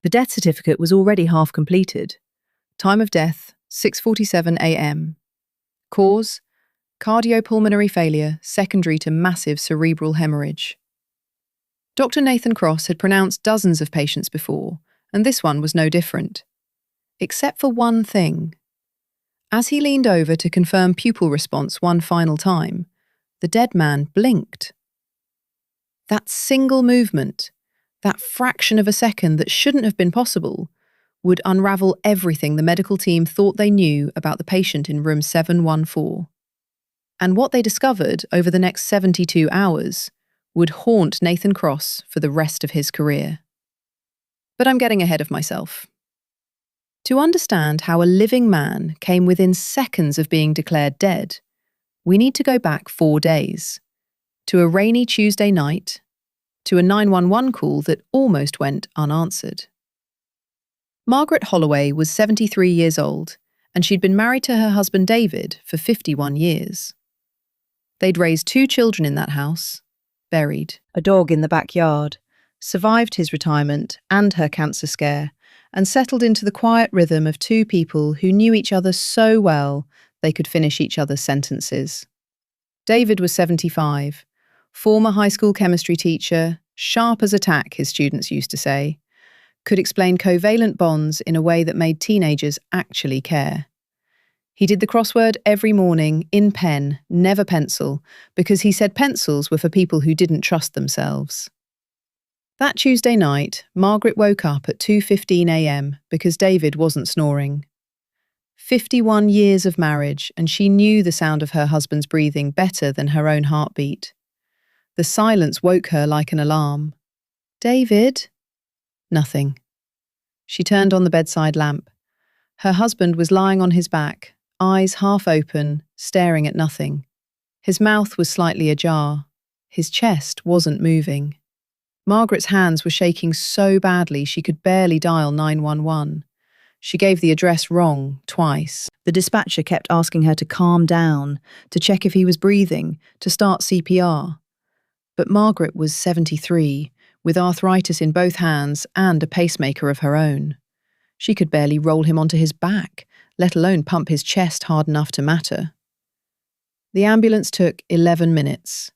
The death certificate was already half completed. Time of death, 6:47 a.m. Cause, cardiopulmonary failure secondary to massive cerebral hemorrhage. Dr. Nathan Cross had pronounced dozens of patients before, and this one was no different. Except for one thing. As he leaned over to confirm pupil response one final time, the dead man blinked. That single movement, that fraction of a second that shouldn't have been possible, would unravel everything the medical team thought they knew about the patient in room 714. And what they discovered over the next 72 hours would haunt Nathan Cross for the rest of his career. But I'm getting ahead of myself. To understand how a living man came within seconds of being declared dead, we need to go back 4 days, to a rainy Tuesday night, to a 911 call that almost went unanswered. Margaret Holloway was 73 years old, and she'd been married to her husband David for 51 years. They'd raised 2 children in that house, buried a dog in the backyard, survived his retirement and her cancer scare, and settled into the quiet rhythm of 2 people who knew each other so well they could finish each other's sentences. David was 75, former high school chemistry teacher, sharp as a tack, his students used to say, could explain covalent bonds in a way that made teenagers actually care. He did the crossword every morning in pen, never pencil, because he said pencils were for people who didn't trust themselves. That Tuesday night, Margaret woke up at 2:15 a.m. because David wasn't snoring. 51 years of marriage, and she knew the sound of her husband's breathing better than her own heartbeat. The silence woke her like an alarm. "David?" Nothing. She turned on the bedside lamp. Her husband was lying on his back, eyes half open, staring at nothing. His mouth was slightly ajar. His chest wasn't moving. Margaret's hands were shaking so badly she could barely dial 911. She gave the address wrong twice. The dispatcher kept asking her to calm down, to check if he was breathing, to start CPR. But Margaret was 73, with arthritis in both hands and a pacemaker of her own. She could barely roll him onto his back, let alone pump his chest hard enough to matter. The ambulance took 11 minutes.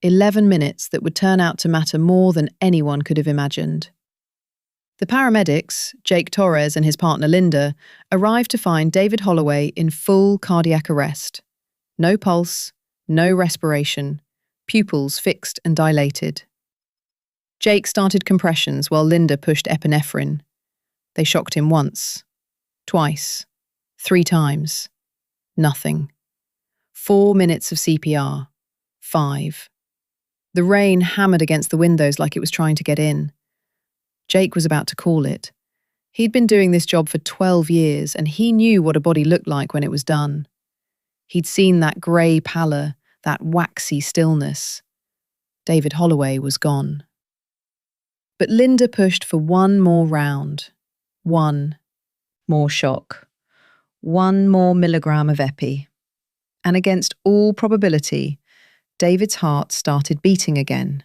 11 minutes that would turn out to matter more than anyone could have imagined. The paramedics, Jake Torres and his partner Linda, arrived to find David Holloway in full cardiac arrest. No pulse, no respiration, pupils fixed and dilated. Jake started compressions while Linda pushed epinephrine. They shocked him once, twice, 3 times. Nothing. 4 minutes of CPR. 5. The rain hammered against the windows like it was trying to get in. Jake was about to call it. He'd been doing this job for 12 years, and he knew what a body looked like when it was done. He'd seen that grey pallor, that waxy stillness. David Holloway was gone. But Linda pushed for one more round. 1 more shock. 1 more milligram of epi. And against all probability, David's heart started beating again.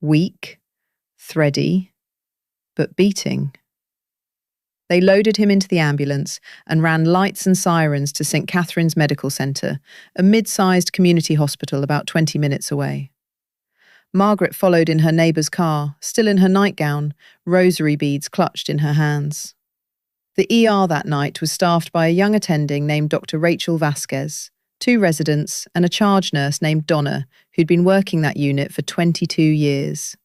Weak, thready, but beating. They loaded him into the ambulance and ran lights and sirens to St. Catherine's Medical Centre, a mid-sized community hospital about 20 minutes away. Margaret followed in her neighbour's car, still in her nightgown, rosary beads clutched in her hands. The ER that night was staffed by a young attending named Dr. Rachel Vasquez, 2 residents, and a charge nurse named Donna, who'd been working that unit for 22 years.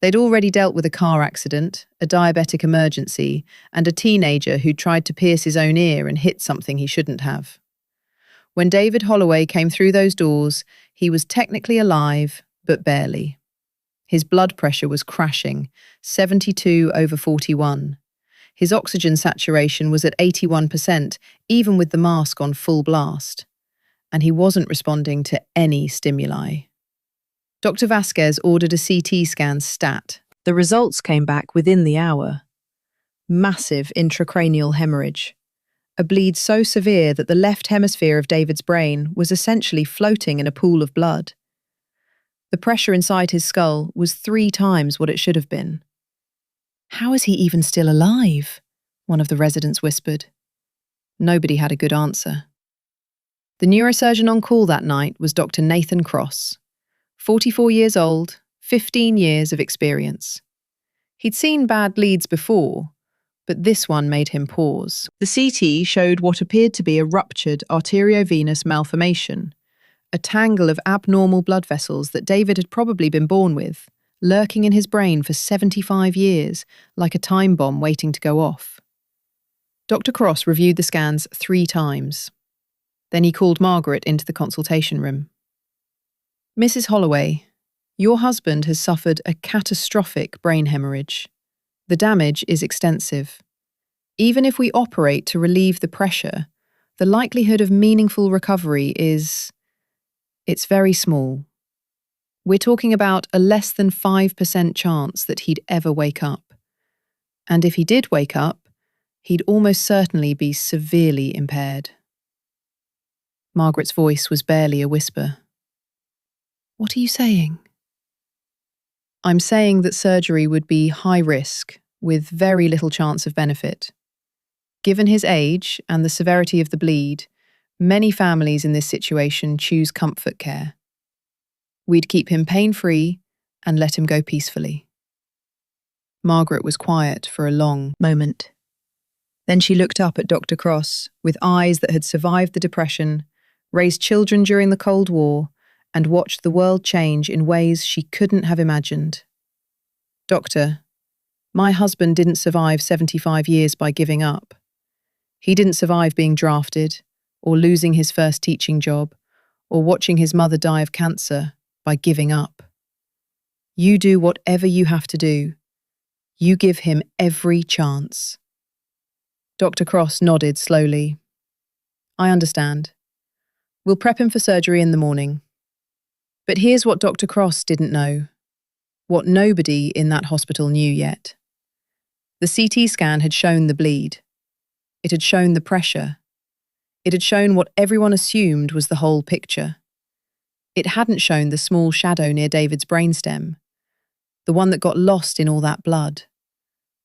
They'd already dealt with a car accident, a diabetic emergency, and a teenager who'd tried to pierce his own ear and hit something he shouldn't have. When David Holloway came through those doors, he was technically alive, but barely. His blood pressure was crashing, 72/41. His oxygen saturation was at 81%, even with the mask on full blast. And he wasn't responding to any stimuli. Dr. Vasquez ordered a CT scan stat. The results came back within the hour. Massive intracranial hemorrhage. A bleed so severe that the left hemisphere of David's brain was essentially floating in a pool of blood. The pressure inside his skull was 3 times what it should have been. How is he even still alive? One of the residents whispered. Nobody had a good answer. The neurosurgeon on call that night was Dr. Nathan Cross, 44 years old, 15 years of experience. He'd seen bad bleeds before, but this one made him pause. The CT showed what appeared to be a ruptured arteriovenous malformation, a tangle of abnormal blood vessels that David had probably been born with, lurking in his brain for 75 years, like a time bomb waiting to go off. Dr. Cross reviewed the scans 3 times. Then he called Margaret into the consultation room. Mrs. Holloway, your husband has suffered a catastrophic brain hemorrhage. The damage is extensive. Even if we operate to relieve the pressure, the likelihood of meaningful recovery it's very small. We're talking about a less than 5% chance that he'd ever wake up. And if he did wake up, he'd almost certainly be severely impaired. Margaret's voice was barely a whisper. What are you saying? I'm saying that surgery would be high risk, with very little chance of benefit. Given his age and the severity of the bleed, many families in this situation choose comfort care. We'd keep him pain-free and let him go peacefully. Margaret was quiet for a long moment. Then she looked up at Dr. Cross with eyes that had survived the Depression, raised children during the Cold War, and watched the world change in ways she couldn't have imagined. Doctor, my husband didn't survive 75 years by giving up. He didn't survive being drafted, or losing his first teaching job, or watching his mother die of cancer by giving up. You do whatever you have to do. You give him every chance. Dr. Cross nodded slowly. I understand. We'll prep him for surgery in the morning. But here's what Dr. Cross didn't know, what nobody in that hospital knew yet. The CT scan had shown the bleed. It had shown the pressure. It had shown what everyone assumed was the whole picture. It hadn't shown the small shadow near David's brainstem, the one that got lost in all that blood,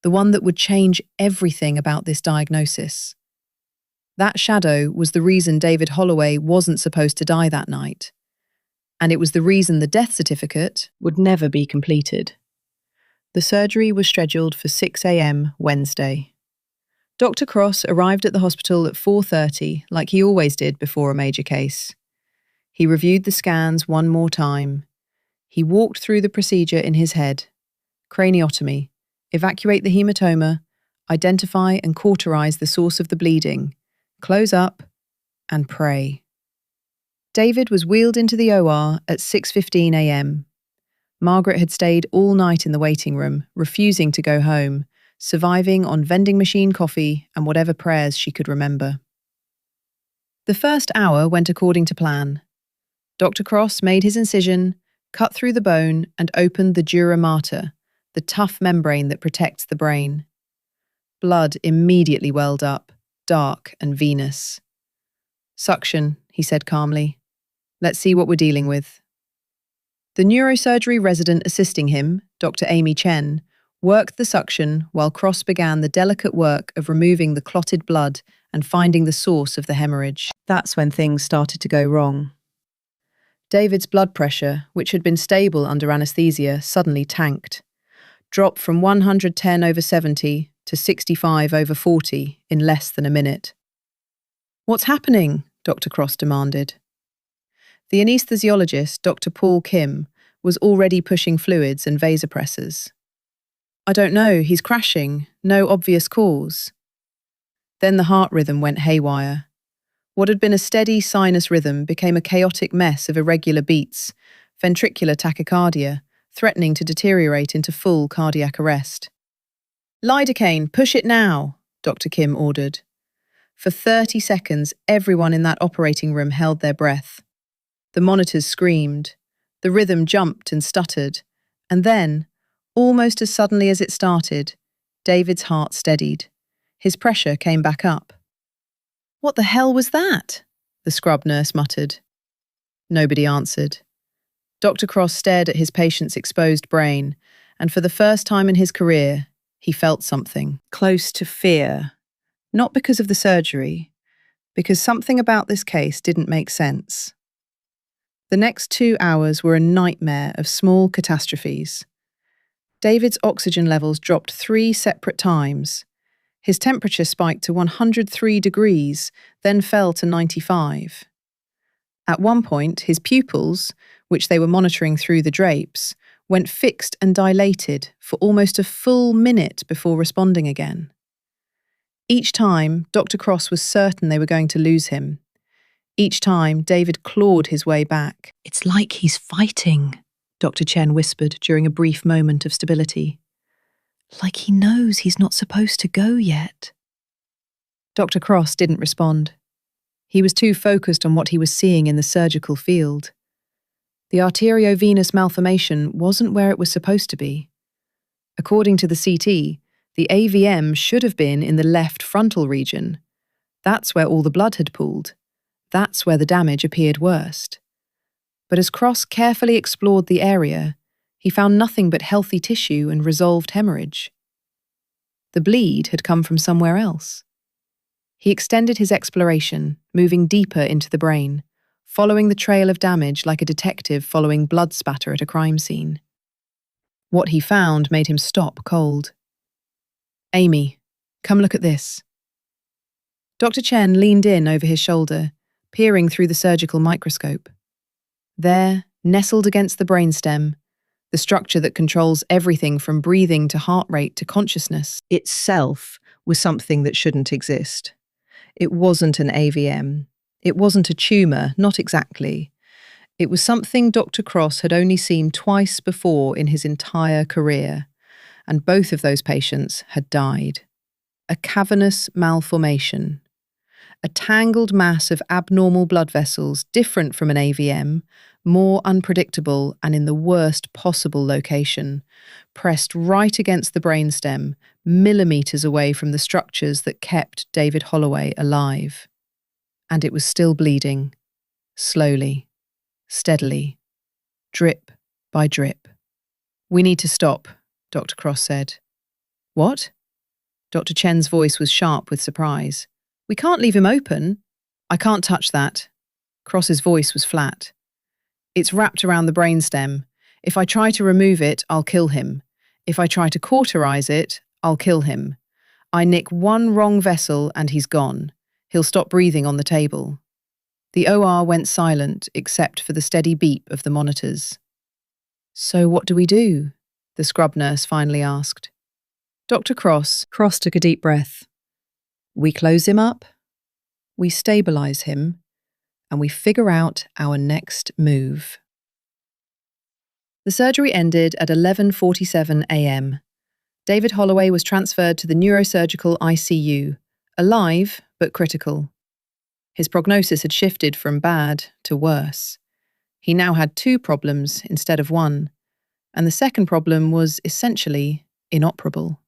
the one that would change everything about this diagnosis. That shadow was the reason David Holloway wasn't supposed to die that night. And it was the reason the death certificate would never be completed. The surgery was scheduled for 6 a.m. Wednesday. Dr. Cross arrived at the hospital at 4:30, like he always did before a major case. He reviewed the scans one more time. He walked through the procedure in his head. Craniotomy, evacuate the hematoma, identify and cauterize the source of the bleeding, close up, and pray. David was wheeled into the OR at 6:15 a.m. Margaret had stayed all night in the waiting room, refusing to go home, surviving on vending machine coffee and whatever prayers she could remember. The first hour went according to plan. Dr. Cross made his incision, cut through the bone, and opened the dura mater, the tough membrane that protects the brain. Blood immediately welled up, dark and venous. Suction, he said calmly. Let's see what we're dealing with. The neurosurgery resident assisting him, Dr. Amy Chen, worked the suction while Cross began the delicate work of removing the clotted blood and finding the source of the hemorrhage. That's when things started to go wrong. David's blood pressure, which had been stable under anesthesia, suddenly tanked, dropped from 110/70 to 65/40 in less than a minute. What's happening? Dr. Cross demanded. The anaesthesiologist, Dr. Paul Kim, was already pushing fluids and vasopressors. I don't know, he's crashing, no obvious cause. Then the heart rhythm went haywire. What had been a steady sinus rhythm became a chaotic mess of irregular beats, ventricular tachycardia, threatening to deteriorate into full cardiac arrest. Lidocaine, push it now, Dr. Kim ordered. For 30 seconds, everyone in that operating room held their breath. The monitors screamed. The rhythm jumped and stuttered. And then, almost as suddenly as it started, David's heart steadied. His pressure came back up. What the hell was that? The scrub nurse muttered. Nobody answered. Dr. Cross stared at his patient's exposed brain, and for the first time in his career, He felt something. Close to fear. Not because of the surgery, because something about this case didn't make sense. The next 2 hours were a nightmare of small catastrophes. David's oxygen levels dropped 3 separate times. His temperature spiked to 103 degrees, then fell to 95. At one point, his pupils, which they were monitoring through the drapes, went fixed and dilated for almost a full minute before responding again. Each time, Dr. Cross was certain they were going to lose him. Each time, David clawed his way back. "It's like he's fighting," Dr. Chen whispered during a brief moment of stability. "Like he knows he's not supposed to go yet." Dr. Cross didn't respond. He was too focused on what he was seeing in the surgical field. The arteriovenous malformation wasn't where it was supposed to be. According to the CT, the AVM should have been in the left frontal region. That's where all the blood had pooled. That's where the damage appeared worst. But as Cross carefully explored the area, he found nothing but healthy tissue and resolved hemorrhage. The bleed had come from somewhere else. He extended his exploration, moving deeper into the brain, following the trail of damage like a detective following blood spatter at a crime scene. What he found made him stop cold. "Amy, come look at this." Dr. Chen leaned in over his shoulder, peering through the surgical microscope. There, nestled against the brainstem, the structure that controls everything from breathing to heart rate to consciousness itself, was something that shouldn't exist. It wasn't an AVM. It wasn't a tumour, not exactly. It was something Dr. Cross had only seen twice before in his entire career, and both of those patients had died. A cavernous malformation. A tangled mass of abnormal blood vessels different from an AVM, more unpredictable and in the worst possible location, pressed right against the brainstem, millimetres away from the structures that kept David Holloway alive. And it was still bleeding, slowly, steadily, drip by drip. "We need to stop," Dr. Cross said. "What?" Dr. Chen's voice was sharp with surprise. "We can't leave him open." "I can't touch that." Cross's voice was flat. "It's wrapped around the brainstem. If I try to remove it, I'll kill him. If I try to cauterize it, I'll kill him. I nick one wrong vessel and he's gone. He'll stop breathing on the table." The OR went silent except for the steady beep of the monitors. "So what do we do?" the scrub nurse finally asked. Dr. Cross took a deep breath. "We close him up, we stabilize him, and we figure out our next move." The surgery ended at 11:47 a.m. David Holloway was transferred to the neurosurgical ICU, alive but critical. His prognosis had shifted from bad to worse. He now had 2 problems instead of 1, and the second problem was essentially inoperable.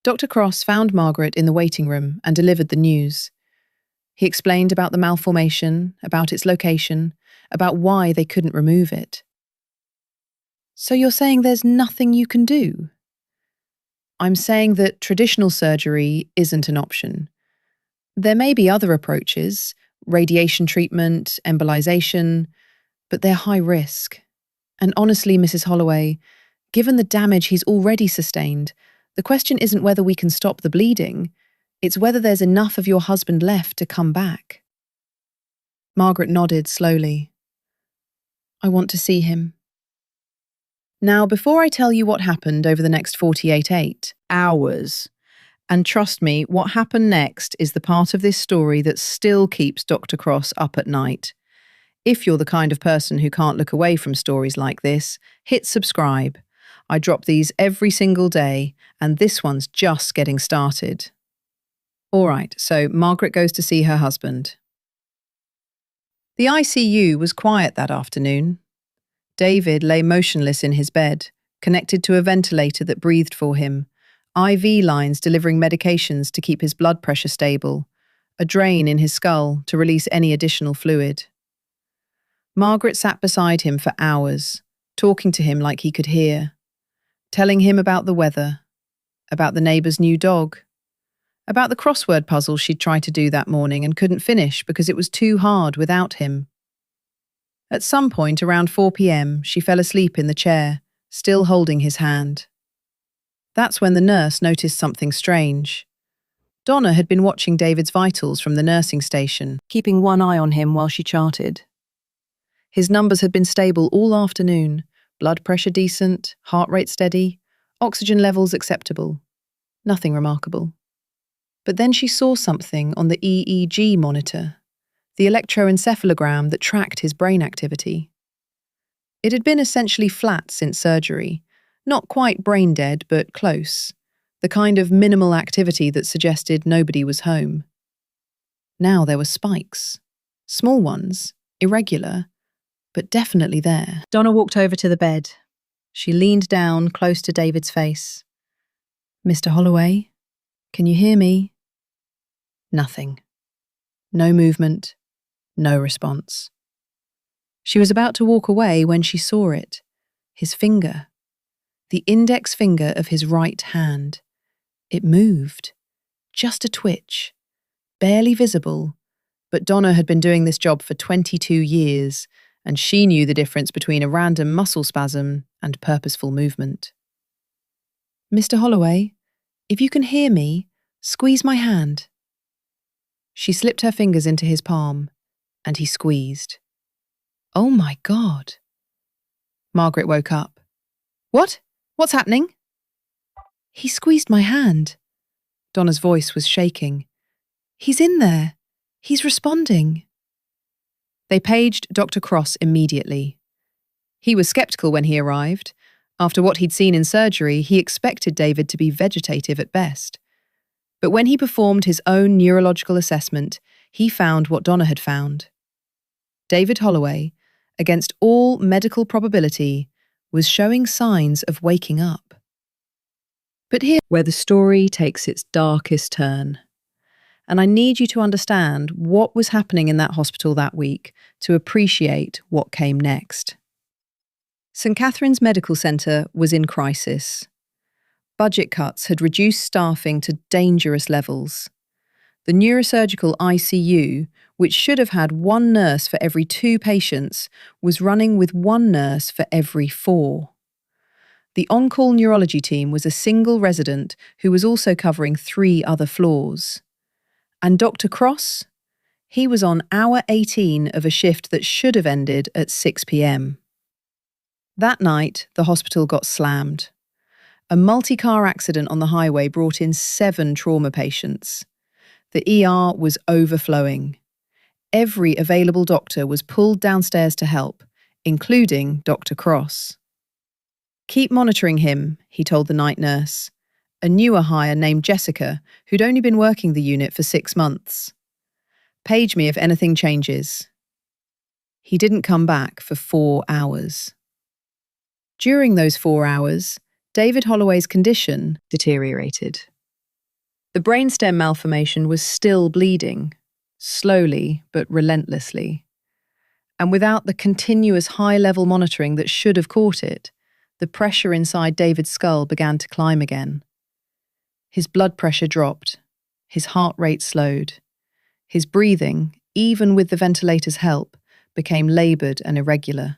Dr. Cross found Margaret in the waiting room and delivered the news. He explained about the malformation, about its location, about why they couldn't remove it. "So you're saying there's nothing you can do?" "I'm saying that traditional surgery isn't an option. There may be other approaches, radiation treatment, embolization, but they're high risk. And honestly, Mrs. Holloway, given the damage he's already sustained, the question isn't whether we can stop the bleeding, it's whether there's enough of your husband left to come back." Margaret nodded slowly. "I want to see him." Now, before I tell you what happened over the next 48 hours, and trust me, what happened next is the part of this story that still keeps Dr. Cross up at night. If you're the kind of person who can't look away from stories like this, hit subscribe. I drop these every single day, and this one's just getting started. All right, so Margaret goes to see her husband. The ICU was quiet that afternoon. David lay motionless in his bed, connected to a ventilator that breathed for him, IV lines delivering medications to keep his blood pressure stable, a drain in his skull to release any additional fluid. Margaret sat beside him for hours, talking to him like he could hear, telling him about the weather, about the neighbour's new dog, about the crossword puzzle she'd tried to do that morning and couldn't finish because it was too hard without him. At some point around 4 p.m, she fell asleep in the chair, still holding his hand. That's when the nurse noticed something strange. Donna had been watching David's vitals from the nursing station, keeping one eye on him while she charted. His numbers had been stable all afternoon, blood pressure decent, heart rate steady, oxygen levels acceptable. Nothing remarkable. But then she saw something on the EEG monitor, the electroencephalogram that tracked his brain activity. It had been essentially flat since surgery, not quite brain dead, but close, the kind of minimal activity that suggested nobody was home. Now there were spikes, small ones, irregular, but definitely there. Donna walked over to the bed. She leaned down close to David's face. "Mr. Holloway, can you hear me?" Nothing. No movement, no response. She was about to walk away when she saw it. His finger. The index finger of his right hand. It moved. Just a twitch. Barely visible. But Donna had been doing this job for 22 years, and she knew the difference between a random muscle spasm and purposeful movement. "Mr. Holloway, if you can hear me, squeeze my hand." She slipped her fingers into his palm, and he squeezed. Oh my God. Margaret woke up. "What? What's happening?" "He squeezed my hand." Donna's voice was shaking. "He's in there. He's responding." They paged Dr. Cross immediately. He was skeptical when he arrived. After what he'd seen in surgery, he expected David to be vegetative at best. But when he performed his own neurological assessment, he found what Donna had found. David Holloway, against all medical probability, was showing signs of waking up. But here's where the story takes its darkest turn. And I need you to understand what was happening in that hospital that week to appreciate what came next. St. Catherine's Medical Centre was in crisis. Budget cuts had reduced staffing to dangerous levels. The neurosurgical ICU, which should have had one nurse for every 2 patients, was running with one nurse for every 4. The on-call neurology team was a single resident who was also covering 3 other floors. And Dr. Cross? He was on hour 18 of a shift that should have ended at 6 p.m. That night, the hospital got slammed. A multi-car accident on the highway brought in 7 trauma patients. The ER was overflowing. Every available doctor was pulled downstairs to help, including Dr. Cross. "Keep monitoring him," he told the night nurse, a newer hire named Jessica, who'd only been working the unit for 6 months. "Page me if anything changes." He didn't come back for 4 hours. During those 4 hours, David Holloway's condition deteriorated. The brainstem malformation was still bleeding, slowly but relentlessly. And without the continuous high-level monitoring that should have caught it, the pressure inside David's skull began to climb again. His blood pressure dropped, his heart rate slowed. His breathing, even with the ventilator's help, became laboured and irregular.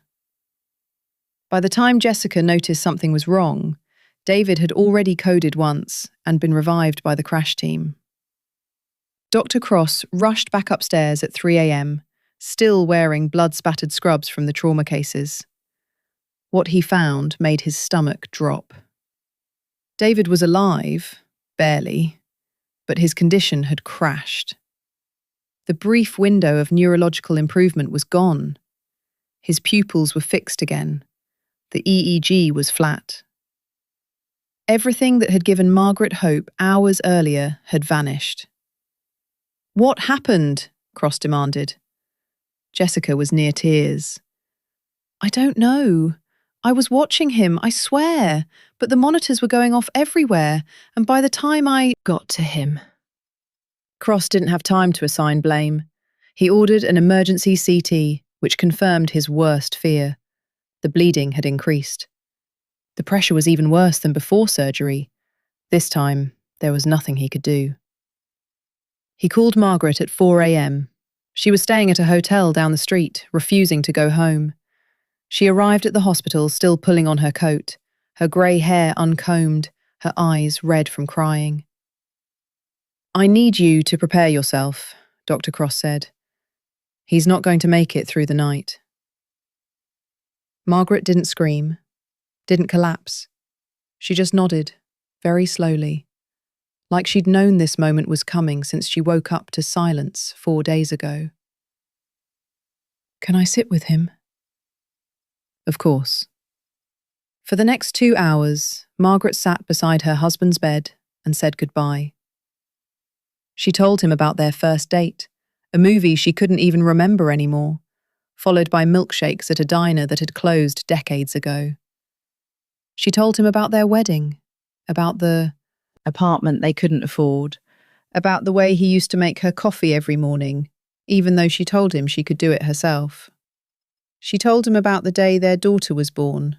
By the time Jessica noticed something was wrong, David had already coded once and been revived by the crash team. Dr. Cross rushed back upstairs at 3 a.m, still wearing blood-spattered scrubs from the trauma cases. What he found made his stomach drop. David was alive, barely, but his condition had crashed. The brief window of neurological improvement was gone. His pupils were fixed again. The EEG was flat. Everything that had given Margaret hope hours earlier had vanished. "What happened?" Cross demanded. Jessica was near tears. "I don't know. I was watching him, I swear, but the monitors were going off everywhere, and by the time I got to him..." Cross didn't have time to assign blame. He ordered an emergency CT, which confirmed his worst fear. The bleeding had increased. The pressure was even worse than before surgery. This time, there was nothing he could do. He called Margaret at 4 a.m. She was staying at a hotel down the street, refusing to go home. She arrived at the hospital still pulling on her coat, her grey hair uncombed, her eyes red from crying. "I need you to prepare yourself," Dr. Cross said. "He's not going to make it through the night." Margaret didn't scream, didn't collapse. She just nodded, very slowly, like she'd known this moment was coming since she woke up to silence 4 days ago. "Can I sit with him?" Of course. For the next 2 hours, Margaret sat beside her husband's bed and said goodbye. She told him about their first date, a movie she couldn't even remember anymore, followed by milkshakes at a diner that had closed decades ago. She told him about their wedding, about the apartment they couldn't afford, about the way he used to make her coffee every morning, even though she told him she could do it herself. She told him about the day their daughter was born,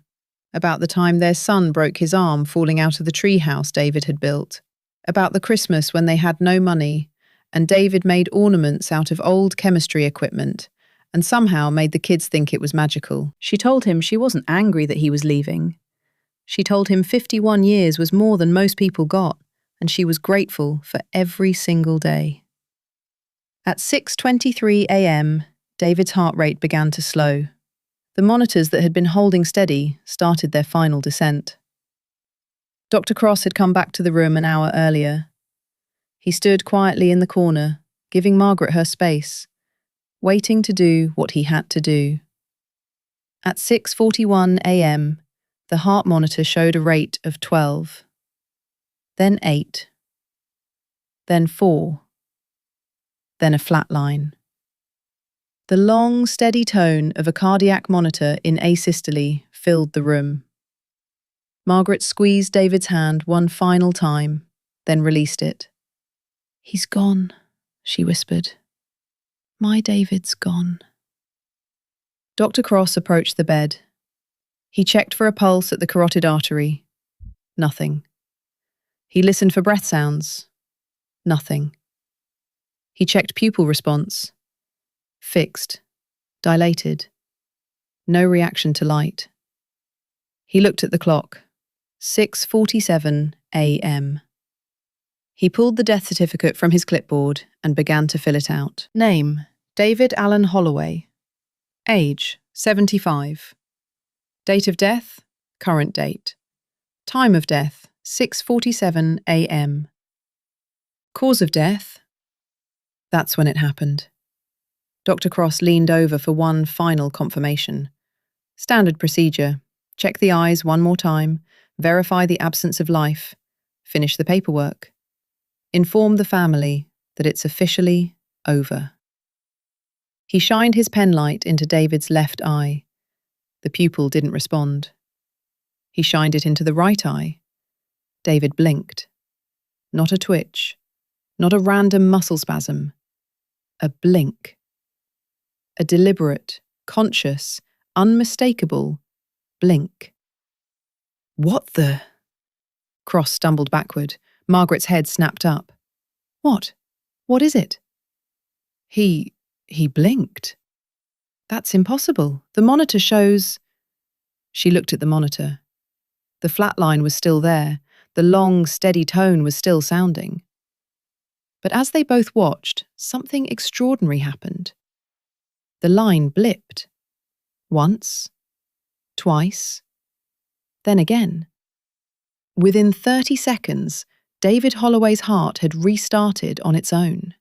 about the time their son broke his arm falling out of the treehouse David had built, about the Christmas when they had no money, and David made ornaments out of old chemistry equipment and somehow made the kids think it was magical. She told him she wasn't angry that he was leaving. She told him 51 years was more than most people got, and she was grateful for every single day. At 6:23 a.m., David's heart rate began to slow. The monitors that had been holding steady started their final descent. Dr. Cross had come back to the room an hour earlier. He stood quietly in the corner, giving Margaret her space, waiting to do what he had to do. At 6:41 a.m., the heart monitor showed a rate of 12, then 8, then 4, then a flat line. The long, steady tone of a cardiac monitor in asystole filled the room. Margaret squeezed David's hand one final time, then released it. "He's gone," she whispered. "My David's gone." Dr. Cross approached the bed. He checked for a pulse at the carotid artery. Nothing. He listened for breath sounds. Nothing. He checked pupil response. Fixed. Dilated. No reaction to light. He looked at the clock. 6:47 a.m. He pulled the death certificate from his clipboard and began to fill it out. Name: David Allen Holloway. Age: 75. Date of death: current date. Time of death: 6:47 a.m. Cause of death: that's when it happened. Dr. Cross leaned over for one final confirmation. Standard procedure. Check the eyes one more time, verify the absence of life, finish the paperwork. Inform the family that it's officially over. He shined his penlight into David's left eye. The pupil didn't respond. He shined it into the right eye. David blinked. Not a twitch. Not a random muscle spasm. A blink. A deliberate, conscious, unmistakable blink. What the? Cross stumbled backward. Margaret's head snapped up. What? What is it? He blinked. That's impossible. The monitor shows... She looked at the monitor. The flat line was still there. The long, steady tone was still sounding. But as they both watched, something extraordinary happened. The line blipped. Once. Twice. Then again. Within 30 seconds, David Holloway's heart had restarted on its own.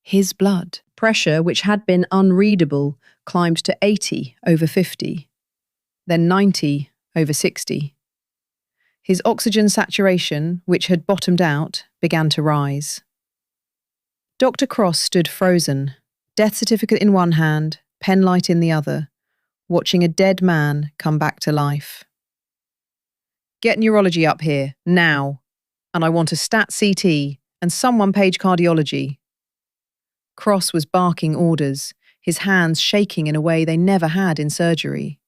His blood pressure, which had been unreadable, climbed to 80 over 50, then 90 over 60. His oxygen saturation, which had bottomed out, began to rise. Dr. Cross stood frozen, death certificate in one hand, penlight in the other, watching a dead man come back to life. Get neurology up here, now. And I want a stat CT and some one-page cardiology. Cross was barking orders, his hands shaking in a way they never had in surgery.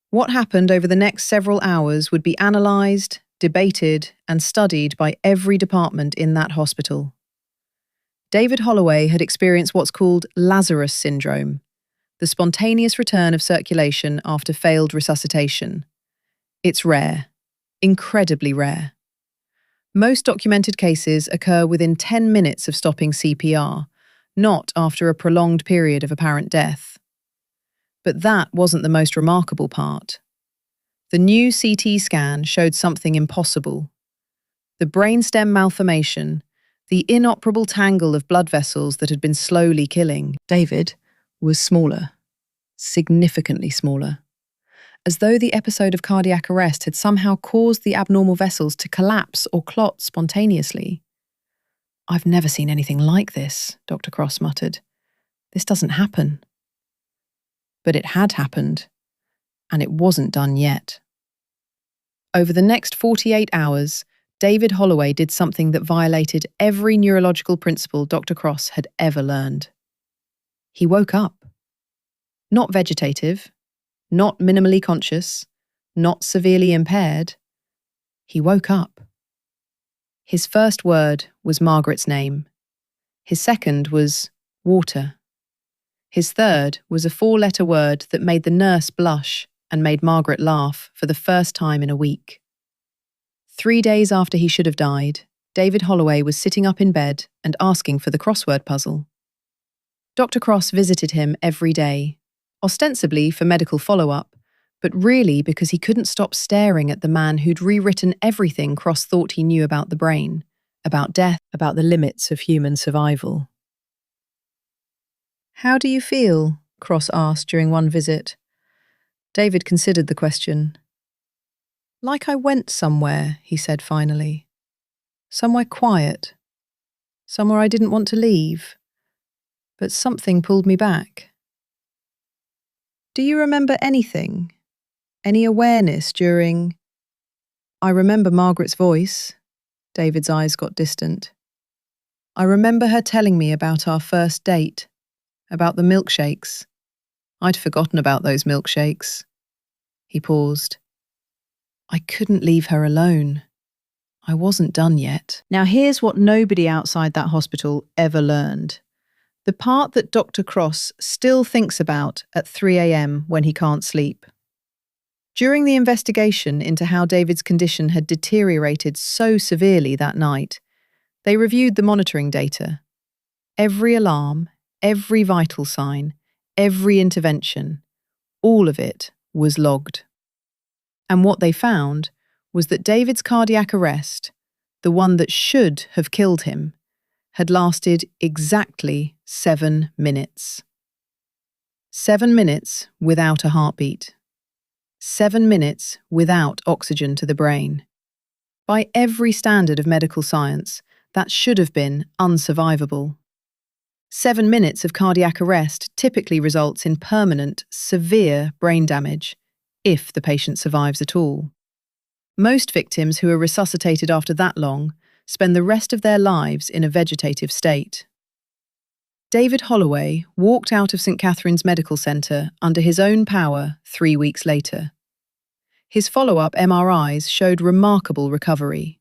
What happened over the next several hours would be analysed, debated, and studied by every department in that hospital. David Holloway had experienced what's called Lazarus syndrome, the spontaneous return of circulation after failed resuscitation. It's rare, incredibly rare. Most documented cases occur within 10 minutes of stopping CPR, not after a prolonged period of apparent death. But that wasn't the most remarkable part. The new CT scan showed something impossible. The brainstem malformation, the inoperable tangle of blood vessels that had been slowly killing David, was smaller, significantly smaller, as though the episode of cardiac arrest had somehow caused the abnormal vessels to collapse or clot spontaneously. "I've never seen anything like this," Dr. Cross muttered. "This doesn't happen." But it had happened, and it wasn't done yet. Over the next 48 hours, David Holloway did something that violated every neurological principle Dr. Cross had ever learned. He woke up. Not vegetative, not minimally conscious, not severely impaired. He woke up. His first word was Margaret's name. His second was water. His third was a 4-letter word that made the nurse blush and made Margaret laugh for the first time in a week. 3 days after he should have died, David Holloway was sitting up in bed and asking for the crossword puzzle. Dr. Cross visited him every day, ostensibly for medical follow-up, but really because he couldn't stop staring at the man who'd rewritten everything Cross thought he knew about the brain, about death, about the limits of human survival. "How do you feel?" Cross asked during one visit. David considered the question. "Like I went somewhere," he said finally. "Somewhere quiet. Somewhere I didn't want to leave. But something pulled me back." "Do you remember anything? Any awareness during—" "I remember Margaret's voice." David's eyes got distant. "I remember her telling me about our first date, about the milkshakes. I'd forgotten about those milkshakes." He paused. "I couldn't leave her alone. I wasn't done yet." Now here's what nobody outside that hospital ever learned. The part that Dr. Cross still thinks about at 3 a.m. when he can't sleep. During the investigation into how David's condition had deteriorated so severely that night, they reviewed the monitoring data. Every alarm, every vital sign, every intervention, all of it was logged. And what they found was that David's cardiac arrest, the one that should have killed him, had lasted exactly 7 minutes. 7 minutes without a heartbeat. 7 minutes without oxygen to the brain. By every standard of medical science, that should have been unsurvivable. 7 minutes of cardiac arrest typically results in permanent, severe brain damage, if the patient survives at all. Most victims who are resuscitated after that long spend the rest of their lives in a vegetative state. David Holloway walked out of St. Catherine's Medical Centre under his own power 3 weeks later. His follow-up MRIs showed remarkable recovery.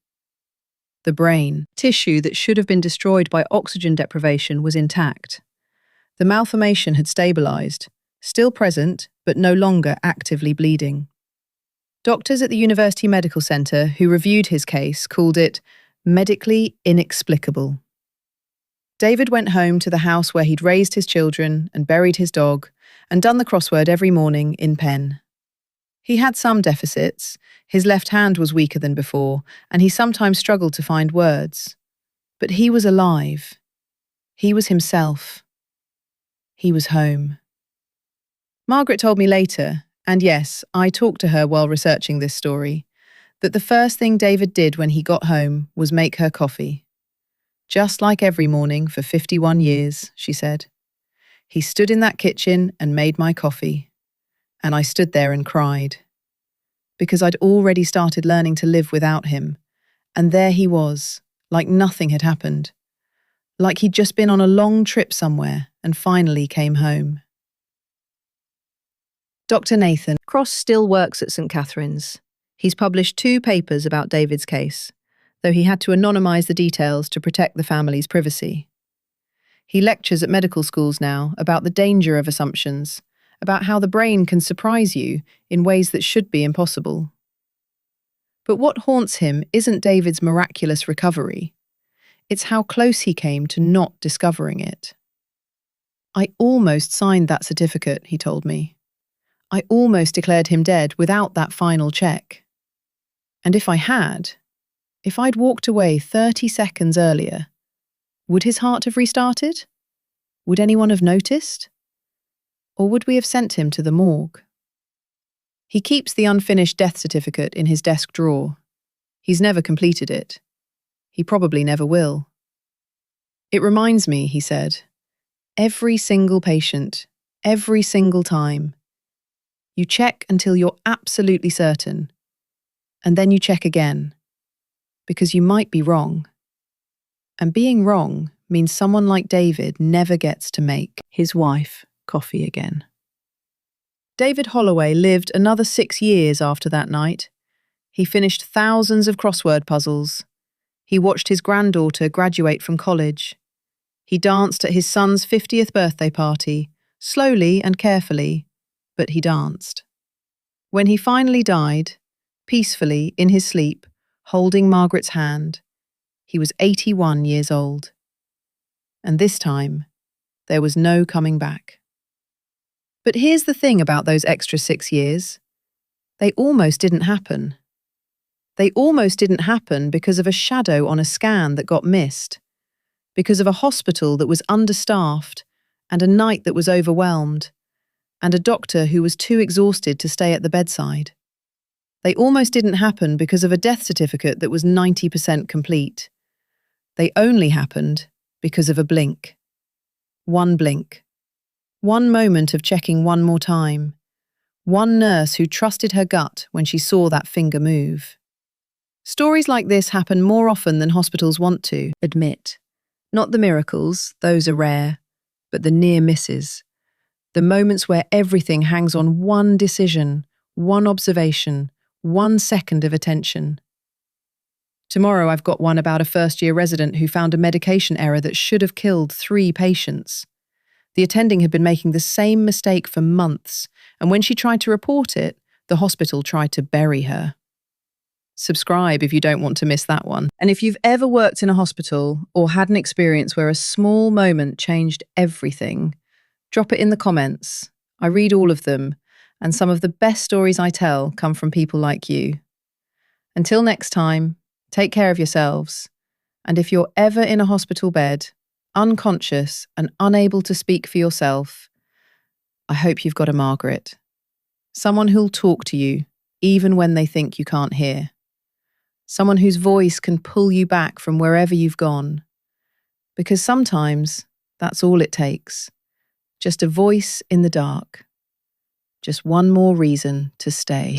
The brain, tissue that should have been destroyed by oxygen deprivation, was intact. The malformation had stabilised, still present but no longer actively bleeding. Doctors at the University Medical Centre who reviewed his case called it medically inexplicable. David went home to the house where he'd raised his children and buried his dog and done the crossword every morning in pen. He had some deficits. His left hand was weaker than before, and he sometimes struggled to find words. But he was alive. He was himself. He was home. Margaret told me later, and yes, I talked to her while researching this story, that the first thing David did when he got home was make her coffee. Just like every morning for 51 years, she said. He stood in that kitchen and made my coffee. And I stood there and cried. Because I'd already started learning to live without him. And there he was, like nothing had happened. Like he'd just been on a long trip somewhere and finally came home. Dr. Nathan Cross still works at St. Catherine's. He's published 2 papers about David's case, though he had to anonymize the details to protect the family's privacy. He lectures at medical schools now about the danger of assumptions, about how the brain can surprise you in ways that should be impossible. But what haunts him isn't David's miraculous recovery. It's how close he came to not discovering it. "I almost signed that certificate," he told me. "I almost declared him dead without that final check. And if I'd walked away 30 seconds earlier, would his heart have restarted? Would anyone have noticed? Or would we have sent him to the morgue?" He keeps the unfinished death certificate in his desk drawer. He's never completed it. He probably never will. "It reminds me," he said, "every single patient, every single time. You check until you're absolutely certain, and then you check again, because you might be wrong. And being wrong means someone like David never gets to make his wife coffee again." David Holloway lived another 6 years after that night. He finished thousands of crossword puzzles. He watched his granddaughter graduate from college. He danced at his son's 50th birthday party, slowly and carefully, but he danced. When he finally died, peacefully in his sleep, holding Margaret's hand, he was 81 years old. And this time, there was no coming back. But here's the thing about those extra 6 years. They almost didn't happen. They almost didn't happen because of a shadow on a scan that got missed, because of a hospital that was understaffed, and a night that was overwhelmed, and a doctor who was too exhausted to stay at the bedside. They almost didn't happen because of a death certificate that was 90% complete. They only happened because of a blink. One blink. One moment of checking one more time. One nurse who trusted her gut when she saw that finger move. Stories like this happen more often than hospitals want to admit. Not the miracles, those are rare, but the near misses. The moments where everything hangs on one decision, one observation, 1 second of attention. Tomorrow I've got one about a first-year resident who found a medication error that should have killed 3 patients. The attending had been making the same mistake for months, and when she tried to report it, the hospital tried to bury her. Subscribe if you don't want to miss that one. And if you've ever worked in a hospital or had an experience where a small moment changed everything, drop it in the comments. I read all of them, and some of the best stories I tell come from people like you. Until next time, take care of yourselves, and if you're ever in a hospital bed, unconscious and unable to speak for yourself, I hope you've got a Margaret. Someone who'll talk to you, even when they think you can't hear. Someone whose voice can pull you back from wherever you've gone. Because sometimes that's all it takes. Just a voice in the dark. Just one more reason to stay.